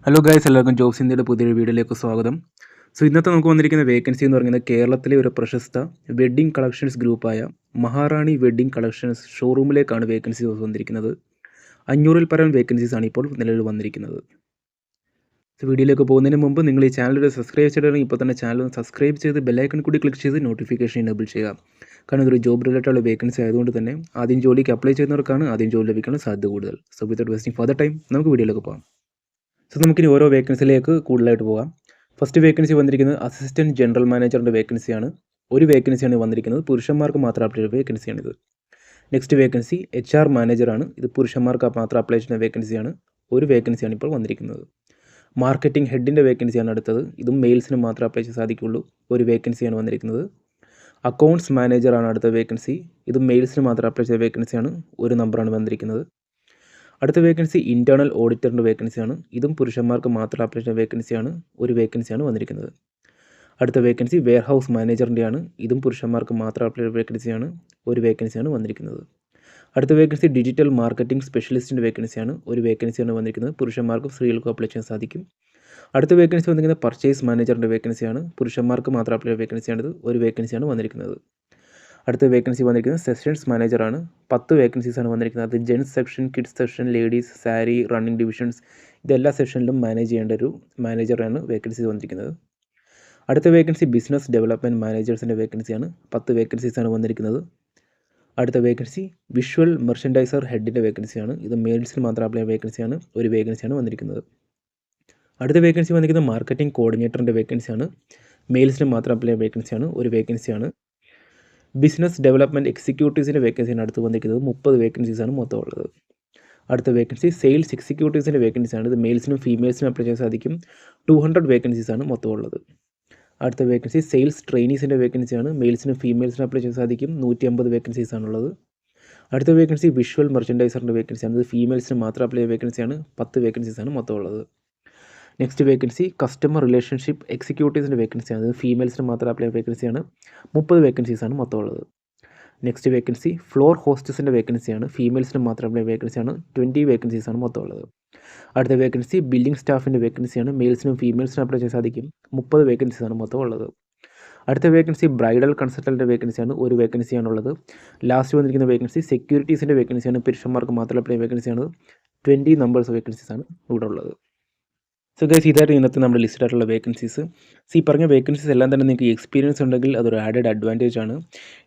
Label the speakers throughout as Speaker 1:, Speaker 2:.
Speaker 1: Hello guys, എല്ലാവർക്കും jobs ഇന്ത്യയുടെ പുതിയൊരു വീഡിയോയിലേക്ക് സ്വാഗതം. ഇന്നത്തെ നമുക്ക് വന്നിരിക്കുന്ന വേക്കൻസി എന്ന് പറയുന്നത് കേരളത്തിലെ ഒരു പ്രശസ്ത വെഡ്ഡിംഗ് കളക്ഷൻസ് ഗ്രൂപ്പായ മഹാറാണി വെഡ്ഡിംഗ് കളക്ഷൻസ് ഷോറൂമിലേക്കാണ് വേക്കൻസി വന്നിരിക്കുന്നത്. 500-ൽ പരം വേക്കൻസീസാണ് ഇപ്പോൾ നിലവിൽ വന്നിരിക്കുന്നത്. വീഡിയോയിലേക്ക് പോകുന്നതിന് മുമ്പ് നിങ്ങൾ ഈ ചാനൽ സബ്സ്ക്രൈബ് ചെയ്തിട്ടുണ്ടെങ്കിൽ ഇപ്പോൾ തന്നെ ചാനൽ സബ്സ്ക്രൈബ് ചെയ്ത് ബെല്ലൈക്കൺ കൂടി ക്ലിക്ക് ചെയ്ത് നോട്ടിഫിക്കേഷൻ എനേബിൾ ചെയ്യുക. കാരണം ഇതൊരു ജോബ് റിലേറ്റഡ് വേക്കൻസി ആയതുകൊണ്ട് തന്നെ ആദ്യം ജോലിക്ക് അപ്ലൈ ചെയ്യുന്നവർക്കാണ് ആദ്യം ജോലി ലഭിക്കാൻ സാധ്യത കൂടുതൽ. വിത്തൗട്ട് വേസ്റ്റിംഗ് ഫർദർ ടൈം നമുക്ക് വീഡിയോയിലേക്ക് പോകാം. നമുക്കിനി ഓരോ വേക്കൻസിയിലേക്ക് കൂടുതലായിട്ട് പോകാം. ഫസ്റ്റ് വേക്കൻസി വന്നിരിക്കുന്നത് അസിസ്റ്റൻറ്റ് ജനറൽ മാനേജറിൻ്റെ വേക്കൻസിയാണ്. ഒരു വേക്കൻസിയാണ് വന്നിരിക്കുന്നത്. പുരുഷന്മാർക്ക് മാത്രം അപ്ലൈ ചെയ്യുന്ന വേക്കൻസിയാണിത്. നെക്സ്റ്റ് വേക്കൻസി HR മാനേജറാണ്. ഇത് പുരുഷന്മാർക്ക് മാത്രം അപ്ലൈ ചെയ്യുന്ന വേക്കൻസിയാണ്. ഒരു വേക്കൻസിയാണ് ഇപ്പോൾ വന്നിരിക്കുന്നത്. മാർക്കറ്റിംഗ് ഹെഡിൻ്റെ വേക്കൻസിയാണ് അടുത്തത്. ഇതും മെയിൽസിന് മാത്രം അപ്ലൈ ചെയ്യാൻ സാധിക്കുള്ളൂ. ഒരു വേക്കൻസിയാണ് വന്നിരിക്കുന്നത്. അക്കൗണ്ട്സ് മാനേജറാണ് അടുത്ത വേക്കൻസി. ഇതും മെയിൽസിന് മാത്രം അപ്ലൈ ചെയ്ത വേക്കൻസിയാണ്. ഒരു നമ്പറാണ് വന്നിരിക്കുന്നത്. അടുത്ത വേക്കൻസി ഇൻറ്റേർണൽ ഓഡിറ്ററിൻ്റെ വേക്കൻസിയാണ്. ഇതും പുരുഷന്മാർക്ക് മാത്രം അപ്ലൈ ചെയ്യുന്ന വേക്കൻസിയാണ്. ഒരു വേക്കൻസിയാണ് വന്നിരിക്കുന്നത്. അടുത്ത വേക്കൻസി വെയർഹൗസ് മാനേജറിൻ്റെയാണ്. ഇതും പുരുഷന്മാർക്ക് മാത്രം അപ്ലൈ ചെയ്യുന്ന വേക്കൻസിയാണ്. ഒരു വേക്കൻസിയാണ് വന്നിരിക്കുന്നത്. അടുത്ത വേക്കൻസി ഡിജിറ്റൽ മാർക്കറ്റിംഗ് സ്പെഷ്യലിസ്റ്റിൻ്റെ വേക്കൻസിയാണ്. ഒരു വേക്കൻസിയാണ് വന്നിരിക്കുന്നത്. പുരുഷന്മാർക്കും സ്ത്രീകൾക്കും അപ്ലൈ ചെയ്യാൻ സാധിക്കും. അടുത്ത വേക്കൻസി വന്നിരിക്കുന്നത് പർച്ചേസ് മാനേജറിൻ്റെ വേക്കൻസിയാണ്. പുരുഷന്മാർക്ക് മാത്രം അപ്ലൈ ചെയ്യുന്ന വേക്കൻസിയാണിത്. ഒരു വേക്കൻസിയാണ് വന്നിരിക്കുന്നത്. അടുത്ത വേക്കൻസി വന്നിരിക്കുന്നത് സെക്ഷൻസ് മാനേജറാണ്. 10 വേക്കൻസീസാണ് വന്നിരിക്കുന്നത്. അത് gents section, kids section, ladies, sari, running divisions ഇതെല്ലാ സെക്ഷനിലും മാനേജ് ചെയ്യേണ്ട ഒരു മാനേജറാണ് വേക്കൻസി വന്നിരിക്കുന്നത്. അടുത്ത വേക്കൻസി ബിസിനസ് ഡെവലപ്മെൻറ്റ് മാനേജേഴ്സിൻ്റെ വേക്കൻസിയാണ്. 10 വേക്കൻസീസാണ് വന്നിരിക്കുന്നത്. അടുത്ത വേക്കൻസി വിഷ്വൽ മെർച്ചൻഡൈസർ ഹെഡിൻ്റെ വേക്കൻസിയാണ്. ഇത് മെയിൽസിന് മാത്രം അപ്ലൈ ചെയ്യുന്ന വേക്കൻസിയാണ്. ഒരു വേക്കൻസിയാണ് വന്നിരിക്കുന്നത്. അടുത്ത വേക്കൻസി വന്നിരിക്കുന്നത് മാർക്കറ്റിംഗ് കോർഡിനേറ്ററിൻ്റെ വേക്കൻസിയാണ്. മെയിൽസിന് മാത്രം അപ്ലൈ ചെയ്യുന്ന വേക്കൻസിയാണ്. ഒരു വേക്കൻസിയാണ്. ബിസിനസ് ഡെവലപ്മെൻറ്റ് എക്സിക്യൂട്ടീവ്സിൻ്റെ വേക്കൻസിയാണ് അടുത്ത് വന്നിരിക്കുന്നത്. 30 വേക്കൻസീസാണ് മൊത്തം ഉള്ളത്. അടുത്ത വേക്കൻസി സെയിൽസ് എക്സിക്യൂട്ടീവ്സിൻ്റെ വേക്കൻസിയാണ്. ഇത് മെയിൽസിനും ഫീമെയിൽസിനും അപ്ലൈ ചെയ്യാൻ സാധിക്കും. 200 വേക്കൻസീസാണ് മൊത്തം ഉള്ളത്. അടുത്ത വേക്കൻസി സെയിൽസ് ട്രെയിനീസിൻ്റെ വേക്കൻസിയാണ്. മെയിൽസിനും ഫീമെയിൽസിനും അപ്ലൈ ചെയ്യാൻ സാധിക്കും. 150 വേക്കൻസീസാണുള്ളത്. അടുത്ത വേക്കൻസി വിഷ്വൽ മെർച്ചൻഡൈസറിൻ്റെ വേക്കൻസിയാണ്. ഇത് ഫീമെയിൽസിന് മാത്രം അപ്ലൈ ചെയ്യുന്ന വേക്കൻസിയാണ്. 10 വേക്കൻസീസാണ് മൊത്തം ഉള്ളത്. നെക്സ്റ്റ് വേക്കൻസി കസ്റ്റമർ റിലേഷൻഷിപ്പ് എക്സിക്യൂട്ടീവ്സിൻ്റെ വേക്കൻസിയാണ്. ഇത് ഫീമെയിൽസിന് മാത്രം അപ്ലൈ ചെയ്യുന്ന വേക്കൻസിയാണ്. 30 വേക്കൻസീസാണ് മൊത്തം ഉള്ളത്. നെക്സ്റ്റ് വേക്കൻസി ഫ്ലോർ ഹോസ്റ്റസിൻ്റെ വേക്കൻസിയാണ്. ഫീമെയിൽസിന് മാത്രം അപ്ലൈ ചെയ്യുന്ന വേക്കൻസിയാണ്. 20 വേക്കൻസീസാണ് മൊത്തം ഉള്ളത്. അടുത്ത വേക്കൻസി ബില്ലിംഗ് സ്റ്റാഫിൻ്റെ വേക്കൻസിയാണ്. മെയിൽസിനും ഫീമെയിൽസിനും അപ്ലൈ ചെയ്യാൻ സാധിക്കും. 30 വേക്കൻസീസാണ് മൊത്തം ഉള്ളത്. അടുത്ത വേക്കൻസി ബ്രൈഡൽ കൺസൾട്ടൻറ്റിൻ്റെ വേക്കൻസിയാണ്. ഒരു വേക്കൻസിയാണുള്ളത്. ലാസ്റ്റ് വന്നിരിക്കുന്ന വേക്കൻസി സെക്യൂരിറ്റീസിൻ്റെ വേക്കൻസിയാണ്. പുരുഷന്മാർക്ക് മാത്രം അപ്ലൈ ചെയ്യുന്ന വേക്കൻസിയാണ്. 20 നമ്പേഴ്സ് വേക്കൻസീസാണ് ഇവിടെ ഉള്ളത്. ഗൈസ്, ഇതായിട്ട് ഇന്നത്തെ നമ്മുടെ ലിസ്റ്റ് ആയിട്ടുള്ള വേക്കൻസീസ്. ഈ പറഞ്ഞ വേക്കൻസീസ് എല്ലാം തന്നെ നിങ്ങൾക്ക് എക്സ്പീരിയൻസ് ഉണ്ടെങ്കിൽ അതൊരു ആഡഡ് അഡ്വാൻറ്റേജ് ആണ്.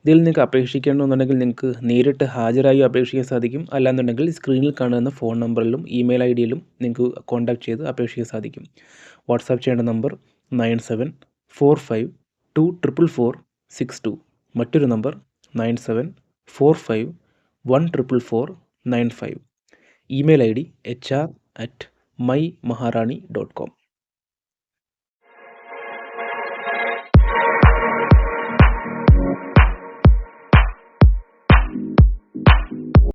Speaker 1: ഇതിൽ നിങ്ങൾക്ക് അപേക്ഷിക്കണമെന്നുണ്ടെങ്കിൽ നിങ്ങൾക്ക് നേരിട്ട് ഹാജരായി അപേക്ഷിക്കാൻ സാധിക്കും. അല്ലാന്നുണ്ടെങ്കിൽ സ്ക്രീനിൽ കാണുന്ന ഫോൺ നമ്പറിലും ഇമെയിൽ ID-യിലും നിങ്ങൾക്ക് കോൺടാക്ട് ചെയ്ത് അപേക്ഷിക്കാൻ സാധിക്കും. വാട്സാപ്പ് ചെയ്യേണ്ട നമ്പർ 9745244462. മറ്റൊരു നമ്പർ 9745144495. Email ID HR@mymaharani.com.